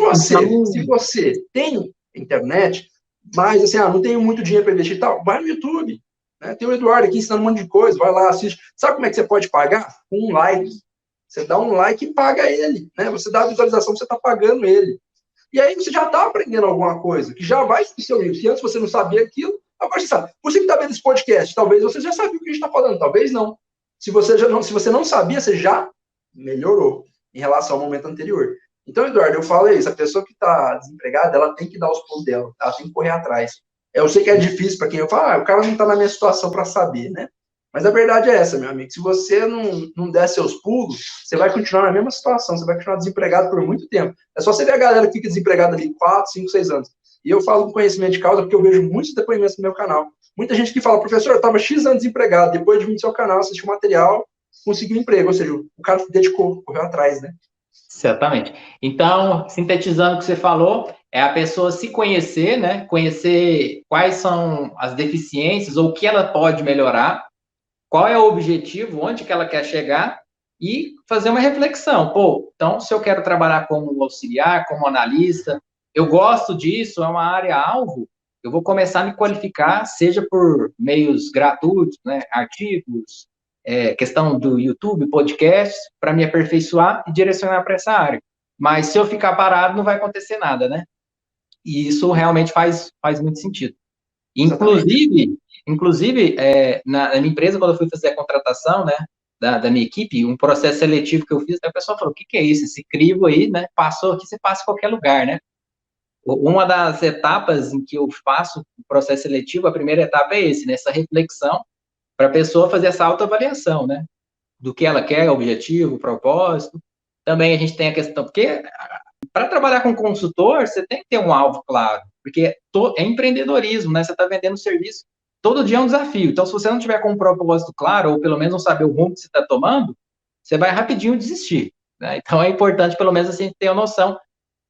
você tem internet, mas assim, não tenho muito dinheiro para investir e tal, vai no YouTube. Né? Tem o Eduardo aqui ensinando um monte de coisa, vai lá, assiste. Sabe como é que você pode pagar? Com um like. Você dá um like e paga ele. Né? Você dá a visualização, você está pagando ele. E aí você já está aprendendo alguma coisa, que já vai para o seu livro. Se antes você não sabia aquilo, agora você sabe. Você que está vendo esse podcast, talvez você já sabia o que a gente está falando, talvez não. Se você não sabia, você já melhorou em relação ao momento anterior. Então, Eduardo, eu falo isso, a pessoa que está desempregada, ela tem que dar os pulos dela, ela tem que correr atrás. Eu sei que é difícil para quem eu falo, o cara não está na minha situação para saber, né? Mas a verdade é essa, meu amigo. Se você não der seus pulos, você vai continuar na mesma situação, você vai continuar desempregado por muito tempo. É só você ver a galera que fica desempregada ali 4, 5, 6 anos. E eu falo com conhecimento de causa porque eu vejo muitos depoimentos no meu canal. Muita gente que fala, professor, eu estava X anos desempregado, depois de vir no seu canal, assistir o material, conseguiu um emprego. Ou seja, o cara se dedicou, correu atrás, né? Certamente. Então, sintetizando o que você falou, é a pessoa se conhecer, né? Conhecer quais são as deficiências ou o que ela pode melhorar, qual é o objetivo, onde que ela quer chegar e fazer uma reflexão. Pô, então, se eu quero trabalhar como auxiliar, como analista, eu gosto disso, é uma área-alvo, eu vou começar a me qualificar, seja por meios gratuitos, né? Artigos, questão do YouTube, podcast, para me aperfeiçoar e direcionar para essa área. Mas se eu ficar parado, não vai acontecer nada, né? E isso realmente faz muito sentido. Exatamente. Inclusive na minha empresa, quando eu fui fazer a contratação, né, da minha equipe, um processo seletivo que eu fiz, a pessoa falou, o que é isso? Esse crivo aí, né, passou aqui, você passa em qualquer lugar, né? Uma das etapas em que eu faço o processo seletivo, a primeira etapa é esse, nessa reflexão, para a pessoa fazer essa autoavaliação, né? Do que ela quer, objetivo, propósito. Também a gente tem a questão, porque para trabalhar com consultor, você tem que ter um alvo claro, porque é empreendedorismo, né? Você está vendendo serviço, todo dia é um desafio. Então, se você não tiver com um propósito claro, ou pelo menos não saber o rumo que você está tomando, você vai rapidinho desistir, né? Então, é importante, pelo menos, assim, ter a noção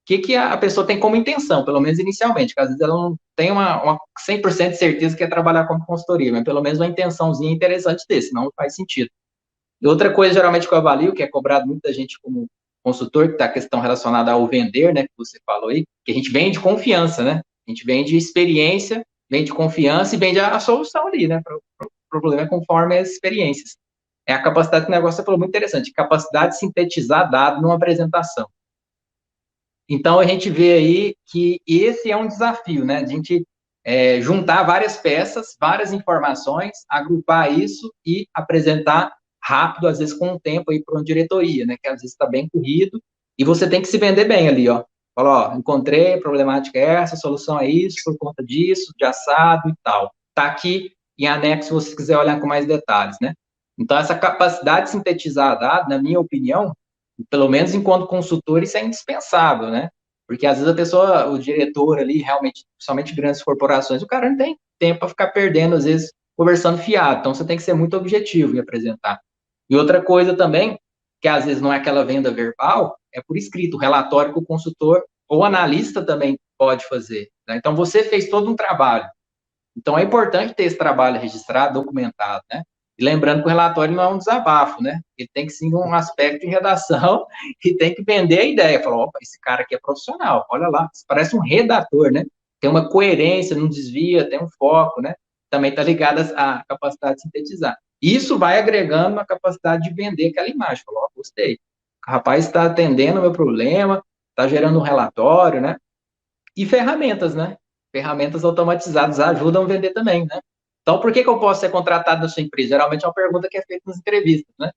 que a pessoa tem como intenção, pelo menos inicialmente, que às vezes ela não tem uma 100% de certeza que quer trabalhar como consultoria, mas pelo menos uma intençãozinha interessante desse, senão não faz sentido. E outra coisa, geralmente, que eu avalio, que é cobrado muita gente como consultor, que está a questão relacionada ao vender, né, que você falou aí, que a gente vende confiança, né? A gente vende experiência, vende confiança e vende a solução ali, né, para o problema conforme as experiências. É a capacidade que o negócio você falou muito interessante, capacidade de sintetizar dado numa apresentação. Então, a gente vê aí que esse é um desafio, né? A gente juntar várias peças, várias informações, agrupar isso e apresentar rápido, às vezes com um tempo aí para uma diretoria, né? Que às vezes está bem corrido e você tem que se vender bem ali, ó. Fala, ó, encontrei, a problemática é essa, a solução é isso, por conta disso, de assado e tal. Tá aqui em anexo, se você quiser olhar com mais detalhes, né? Então, essa capacidade de sintetizar dados, na minha opinião, pelo menos enquanto consultor, isso é indispensável, né? Porque às vezes a pessoa, o diretor ali, realmente, somente grandes corporações, o cara não tem tempo para ficar perdendo, às vezes, conversando fiado. Então, você tem que ser muito objetivo em apresentar. E outra coisa também, que às vezes não é aquela venda verbal, é por escrito, o relatório que o consultor ou analista também pode fazer. Né? Então, você fez todo um trabalho. Então, é importante ter esse trabalho registrado, documentado, né? E lembrando que o relatório não é um desabafo, né? Ele tem que sim um aspecto de redação e tem que vender a ideia. Falar, opa, esse cara aqui é profissional, olha lá, parece um redator, né? Tem uma coerência, não desvia, tem um foco, né? Também está ligado à capacidade de sintetizar. Isso vai agregando na capacidade de vender aquela imagem. Falou, gostei. O rapaz está atendendo o meu problema, está gerando um relatório, né? E ferramentas, né? Ferramentas automatizadas ajudam a vender também, né? Então, por que eu posso ser contratado na sua empresa? Geralmente é uma pergunta que é feita nas entrevistas, né?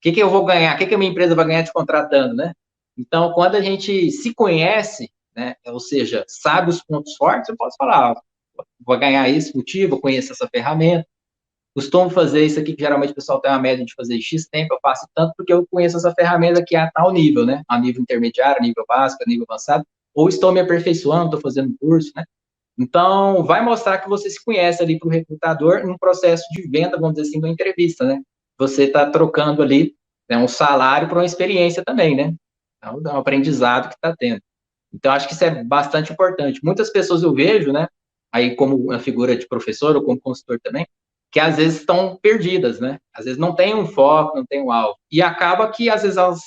O que eu vou ganhar? O que a minha empresa vai ganhar te contratando, né? Então, quando a gente se conhece, né? Ou seja, sabe os pontos fortes, eu posso falar, vou ganhar esse motivo, eu conheço essa ferramenta, costumo fazer isso aqui, que geralmente o pessoal tem uma média de fazer X tempo, eu faço tanto porque eu conheço essa ferramenta que é a tal nível, né? A nível intermediário, a nível básico, a nível avançado, ou estou me aperfeiçoando, estou fazendo curso, né? Então, vai mostrar que você se conhece ali para o recrutador num processo de venda, vamos dizer assim, de uma entrevista, né? Você está trocando ali, né, um salário por uma experiência também, né? Então, é um aprendizado que está tendo. Então, acho que isso é bastante importante. Muitas pessoas eu vejo, né? Aí, como uma figura de professor ou como consultor também, que às vezes estão perdidas, né? Às vezes não tem um foco, não tem um alvo. E acaba que, às vezes, elas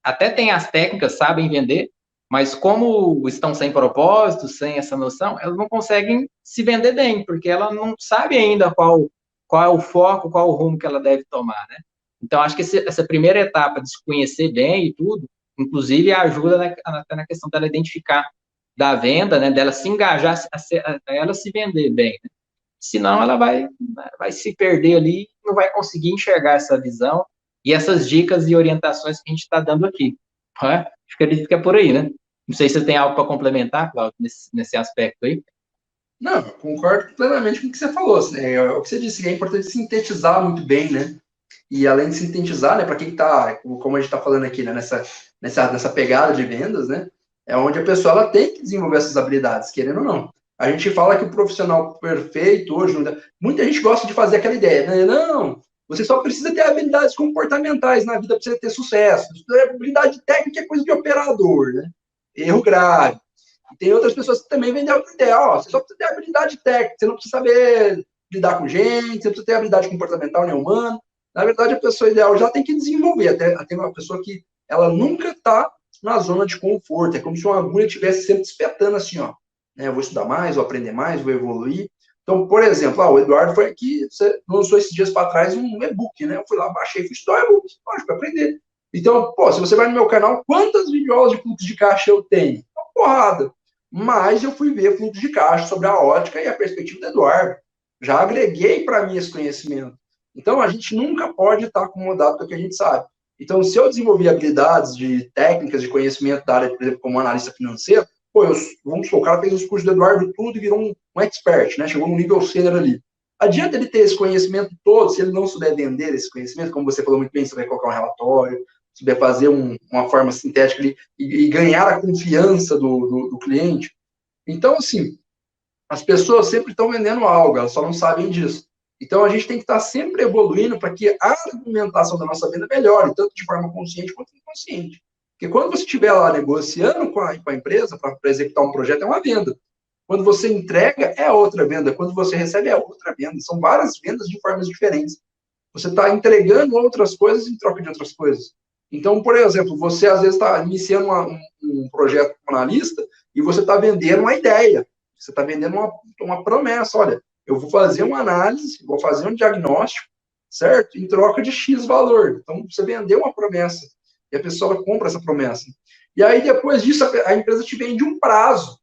até têm as técnicas, sabem vender, mas como estão sem propósito, sem essa noção, elas não conseguem se vender bem, porque ela não sabe ainda qual é o foco, qual é o rumo que ela deve tomar, né? Então, acho que essa primeira etapa de se conhecer bem e tudo, inclusive ajuda até na questão dela identificar da venda, né, dela se engajar, ela se vender bem, né? Senão ela vai se perder ali, não vai conseguir enxergar essa visão e essas dicas e orientações que a gente está dando aqui. Né? Acredito que é por aí, né? Não sei se você tem algo para complementar, Claudio, nesse aspecto aí. Não, eu concordo plenamente com o que você falou. O que você disse, que é importante sintetizar muito bem, né? E além de sintetizar, né, para quem está, como a gente está falando aqui, né, nessa pegada de vendas, né, é onde a pessoa ela tem que desenvolver essas habilidades, querendo ou não. A gente fala que o profissional perfeito hoje, muita gente gosta de fazer aquela ideia, né? Não, você só precisa ter habilidades comportamentais na vida para você ter sucesso. Habilidade técnica é coisa de operador, né? Erro grave. E tem outras pessoas que também vendem outra ideia. Ó, você só precisa ter habilidade técnica, você não precisa saber lidar com gente, você precisa ter habilidade comportamental nem humana. Na verdade, a pessoa ideal já tem que desenvolver. Até uma pessoa que ela nunca está na zona de conforto. É como se uma agulha estivesse sempre espetando assim, ó. Né, eu vou estudar mais, vou aprender mais, vou evoluir. Então, por exemplo, o Eduardo foi aqui, você lançou esses dias para trás um e-book, né? Eu fui lá, baixei, fui estudar e-book, lógico, para aprender. Então, pô, se você vai no meu canal, quantas videoaulas de fluxo de caixa eu tenho? Uma porrada. Mas eu fui ver fluxo de caixa sobre a ótica e a perspectiva do Eduardo. Já agreguei para mim esse conhecimento. Então, a gente nunca pode estar acomodado com o que a gente sabe. Então, se eu desenvolver habilidades de técnicas de conhecimento da área, por exemplo, como analista financeiro, pô, vamos supor, o cara fez os cursos do Eduardo tudo e virou um expert, né? Chegou no nível sênior ali. Adianta ele ter esse conhecimento todo, se ele não souber vender esse conhecimento, como você falou muito bem, você vai colocar um relatório, souber fazer uma forma sintética ali, e ganhar a confiança do cliente. Então, assim, as pessoas sempre estão vendendo algo, elas só não sabem disso. Então, a gente tem que estar sempre evoluindo para que a argumentação da nossa venda melhore, tanto de forma consciente quanto inconsciente. Porque quando você estiver lá negociando com a empresa para executar um projeto, é uma venda. Quando você entrega, é outra venda. Quando você recebe, é outra venda. São várias vendas de formas diferentes. Você está entregando outras coisas em troca de outras coisas. Então, por exemplo, você às vezes está iniciando um projeto como analista e você está vendendo uma ideia. Você está vendendo uma promessa. Olha, eu vou fazer uma análise, vou fazer um diagnóstico, certo? Em troca de X valor. Então, você vendeu uma promessa. E a pessoa compra essa promessa. E aí, depois disso, a empresa te vende um prazo.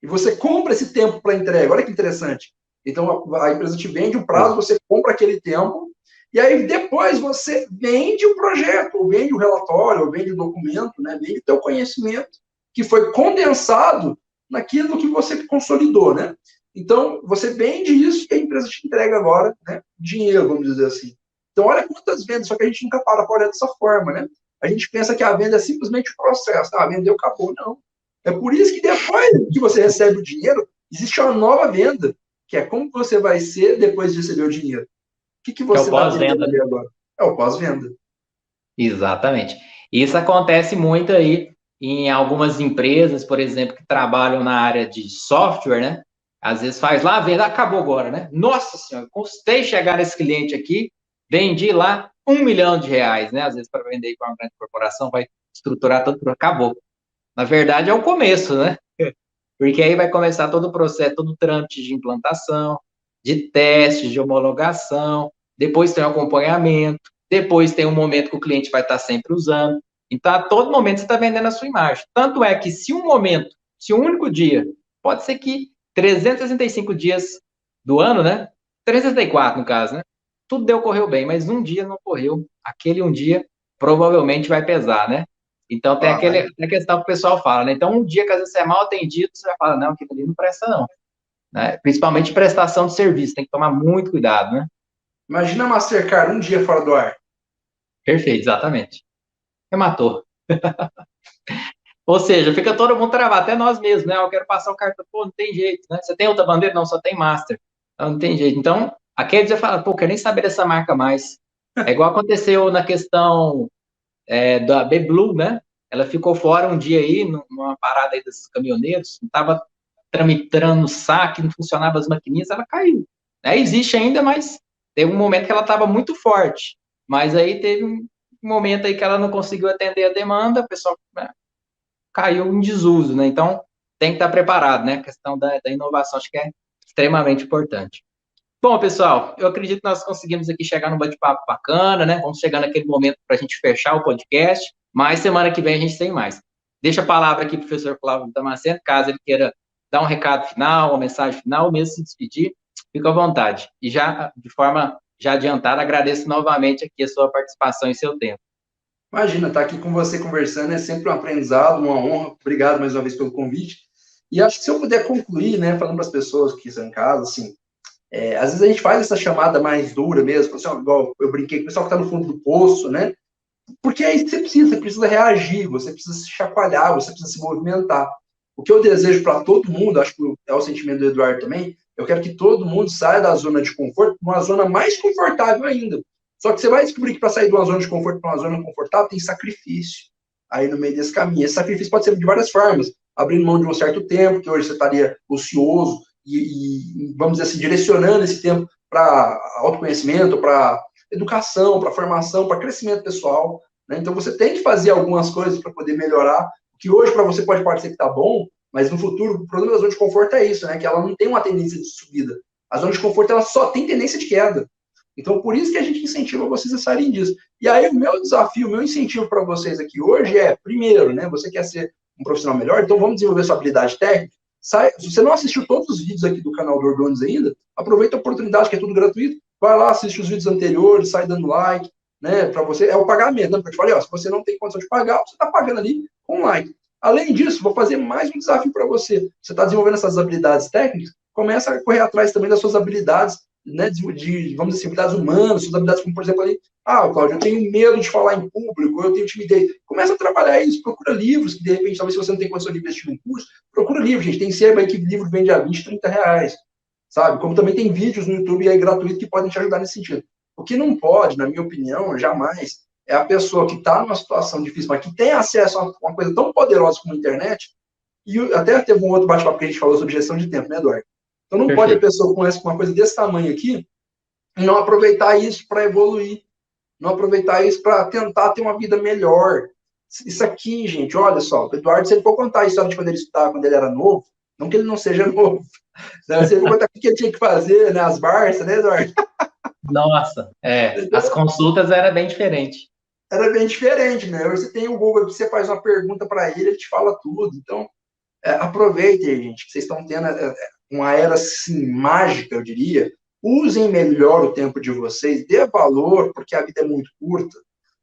E você compra esse tempo para entrega. Olha que interessante. Então, a empresa te vende um prazo, você compra aquele tempo, e aí depois você vende o projeto, ou vende o relatório, ou vende o documento, né? Vende o teu conhecimento, que foi condensado naquilo que você consolidou, né? Então, você vende isso e a empresa te entrega agora, né? Dinheiro, vamos dizer assim. Então, olha quantas vendas, só que a gente nunca para olhar dessa forma, né? A gente pensa que a venda é simplesmente o processo. Ah, vendeu, acabou. Não. É por isso que depois que você recebe o dinheiro, existe uma nova venda, que é como você vai ser depois de receber o dinheiro. O que Que é o você está vendendo pós-venda, né? ali agora? É o pós-venda. Exatamente. Isso acontece muito aí em algumas empresas, por exemplo, que trabalham na área de software, né? Às vezes faz lá, a venda acabou agora, né? Nossa Senhora, custei chegar nesse cliente aqui, vendi lá R$ 1 milhão, né? Às vezes para vender para uma grande corporação, vai estruturar tudo, acabou. Na verdade, é o começo, né? Porque aí vai começar todo o processo, todo o trâmite de implantação, de teste, de homologação, depois tem o acompanhamento, depois tem um momento que o cliente vai estar sempre usando. Então, a todo momento você está vendendo a sua imagem. Tanto é que se um momento, se um único dia, pode ser que 365 dias do ano, né? 364 no caso, né? Tudo ocorreu bem, mas um dia não ocorreu. Aquele um dia provavelmente vai pesar, né? Então, tem a questão que o pessoal fala, né? Então, um dia que às vezes você é mal atendido, você vai falar, não, aquilo ali não presta, não. Né? Principalmente prestação de serviço, tem que tomar muito cuidado, né? Imagina a Mastercard um dia fora do ar. Perfeito, exatamente. Você matou. Ou seja, fica todo mundo travado, até nós mesmos, né? Eu quero passar o cartão, pô, não tem jeito, né? Você tem outra bandeira? Não, só tem Master. Então, não tem jeito. Então, aquele dia fala, pô, quero nem saber dessa marca mais. É igual aconteceu na questão da B-Blue, né? Ela ficou fora um dia aí, numa parada aí dos caminhoneiros, não estava tramitando o saque, não funcionava as maquininhas, ela caiu. Existe ainda, mas teve um momento que ela estava muito forte. Mas aí teve um momento aí que ela não conseguiu atender a demanda, o pessoal, né, caiu em desuso, né? Então, tem que estar preparado, né? A questão da inovação, acho que é extremamente importante. Bom, pessoal, eu acredito que nós conseguimos aqui chegar num bate-papo bacana, né? Vamos chegar naquele momento para a gente fechar o podcast, mas semana que vem a gente tem mais. Deixa a palavra aqui para o professor Cláudio Damasceno, caso ele queira dar um recado final, uma mensagem final, ou mesmo se despedir, fica à vontade. E já, de forma já adiantada, agradeço novamente aqui a sua participação e seu tempo. Imagina, estar aqui com você conversando é sempre um aprendizado, uma honra. Obrigado mais uma vez pelo convite. E acho que se eu puder concluir, né, falando para as pessoas que estão em casa, assim, às vezes a gente faz essa chamada mais dura mesmo, assim, igual eu brinquei com o pessoal que está no fundo do poço, né? Porque aí você precisa reagir, você precisa se chacoalhar, você precisa se movimentar. O que eu desejo para todo mundo, acho que é o sentimento do Eduardo também, eu quero que todo mundo saia da zona de conforto para uma zona mais confortável ainda. Só que você vai descobrir que para sair de uma zona de conforto para uma zona confortável tem sacrifício aí no meio desse caminho. Esse sacrifício pode ser de várias formas, abrindo mão de um certo tempo, que hoje você estaria ocioso, e vamos dizer assim, direcionando esse tempo para autoconhecimento, para educação, para formação, para crescimento pessoal. Né? Então você tem que fazer algumas coisas para poder melhorar, que hoje para você pode parecer que está bom, mas no futuro o problema da zona de conforto é isso, né? Que ela não tem uma tendência de subida. A zona de conforto ela só tem tendência de queda. Então, por isso que a gente incentiva vocês a saírem disso. E aí, o meu desafio, o meu incentivo para vocês aqui hoje é, primeiro, né, você quer ser um profissional melhor, então vamos desenvolver sua habilidade técnica. Se você não assistiu todos os vídeos aqui do canal do Ordones ainda, aproveita a oportunidade, que é tudo gratuito, vai lá, assiste os vídeos anteriores, sai dando like, né, para você, é o pagamento, né, porque eu te falei, ó, se você não tem condição de pagar, você está pagando ali com like. Além disso, vou fazer mais um desafio para você. Você está desenvolvendo essas habilidades técnicas, começa a correr atrás também das suas habilidades, né, vamos dizer, habilidades humanas, suas habilidades como, por exemplo, ali, Cláudio, eu tenho medo de falar em público, eu tenho timidez. Começa a trabalhar isso, procura livros, que de repente, talvez se você não tem condição de investir num curso, procura livro, gente. Tem sempre aí que livro vende a 20, 30 reais, sabe? Como também tem vídeos no YouTube aí gratuito que podem te ajudar nesse sentido. O que não pode, na minha opinião, jamais, é a pessoa que está numa situação difícil, mas que tem acesso a uma coisa tão poderosa como a internet, e até teve um outro bate-papo que a gente falou sobre gestão de tempo, né, Eduardo? Então não pode a pessoa com uma coisa desse tamanho aqui e não aproveitar isso para evoluir, não aproveitar isso para tentar ter uma vida melhor. Isso aqui, gente, olha só, o Eduardo, se ele for contar a história de quando ele estudava, quando ele era novo, não que ele não seja novo, né? Se ele for contar o que ele tinha que fazer, né, as Barças, né, Eduardo? Nossa, as consultas eram bem diferentes. Era bem diferente, né? Hoje você tem o Google, você faz uma pergunta para ele, ele te fala tudo. Então, aproveitem, gente, que vocês estão tendo uma era, assim, mágica, eu diria. Usem melhor o tempo de vocês, dê valor, porque a vida é muito curta,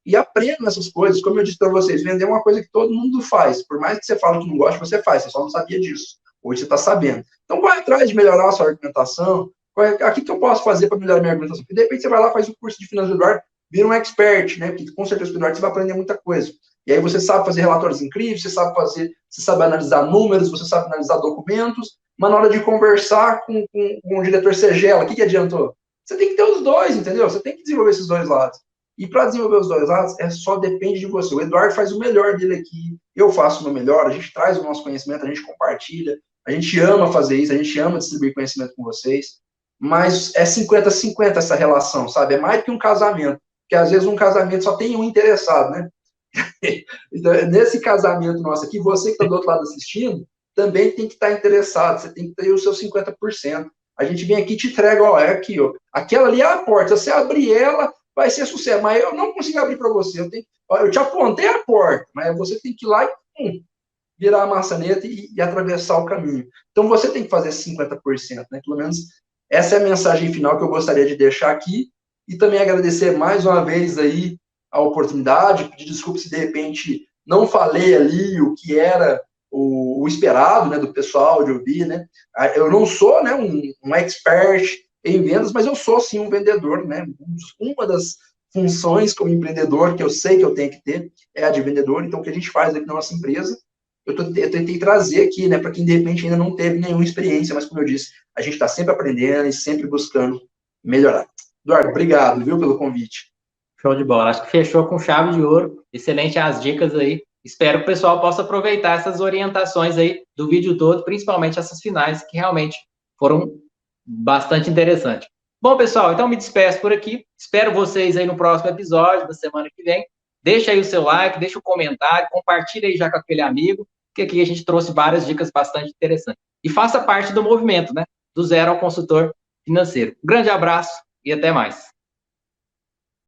e aprendam essas coisas. Como eu disse para vocês, vender é uma coisa que todo mundo faz. Por mais que você fale que não gosta, você faz, você só não sabia disso. Hoje você está sabendo. Então, vai atrás de melhorar a sua argumentação. O que eu posso fazer para melhorar a minha argumentação? E de repente você vai lá, faz o curso de finanças do Eduardo, vira um expert, né? Porque com certeza com o Eduardo você vai aprender muita coisa. E aí você sabe fazer relatórios incríveis, você sabe analisar números, você sabe analisar documentos, mas na hora de conversar com o diretor Segela, o que adiantou? Você tem que ter os dois, entendeu? Você tem que desenvolver esses dois lados. E para desenvolver os dois lados, só depende de você. O Eduardo faz o melhor dele aqui, eu faço o meu melhor, a gente traz o nosso conhecimento, a gente compartilha, a gente ama fazer isso, a gente ama distribuir conhecimento com vocês, mas é 50-50 essa relação, sabe? É mais do que um casamento, porque às vezes um casamento só tem um interessado, né? Então, nesse casamento nosso aqui, você que está do outro lado assistindo, também tem que estar interessado, você tem que ter o seu 50%. A gente vem aqui e te entrega, ó, é aqui, ó. Aquela ali é a porta, se você abrir ela, vai ser sucesso, mas eu não consigo abrir para você. Eu te apontei a porta, mas você tem que ir lá e virar a maçaneta e atravessar o caminho. Então você tem que fazer 50%, né? Pelo menos essa é a mensagem final que eu gostaria de deixar aqui. E também agradecer mais uma vez aí a oportunidade, pedir desculpa se de repente não falei ali o que era o esperado, né, do pessoal de ouvir, né? Eu não sou, né, um expert em vendas, mas eu sou sim um vendedor, né? Uma das funções como empreendedor que eu sei que eu tenho que ter é a de vendedor. Então o que a gente faz aqui na nossa empresa, eu tentei trazer aqui, né, para quem de repente ainda não teve nenhuma experiência, mas como eu disse, a gente está sempre aprendendo e sempre buscando melhorar. Eduardo, obrigado, viu, pelo convite. Show de bola. Acho que fechou com chave de ouro. Excelente as dicas aí. Espero que o pessoal possa aproveitar essas orientações aí do vídeo todo, principalmente essas finais, que realmente foram bastante interessantes. Bom, pessoal, então me despeço por aqui. Espero vocês aí no próximo episódio da semana que vem. Deixa aí o seu like, deixa o comentário, compartilha aí já com aquele amigo, que aqui a gente trouxe várias dicas bastante interessantes. E faça parte do movimento, né? Do zero ao consultor financeiro. Um grande abraço e até mais.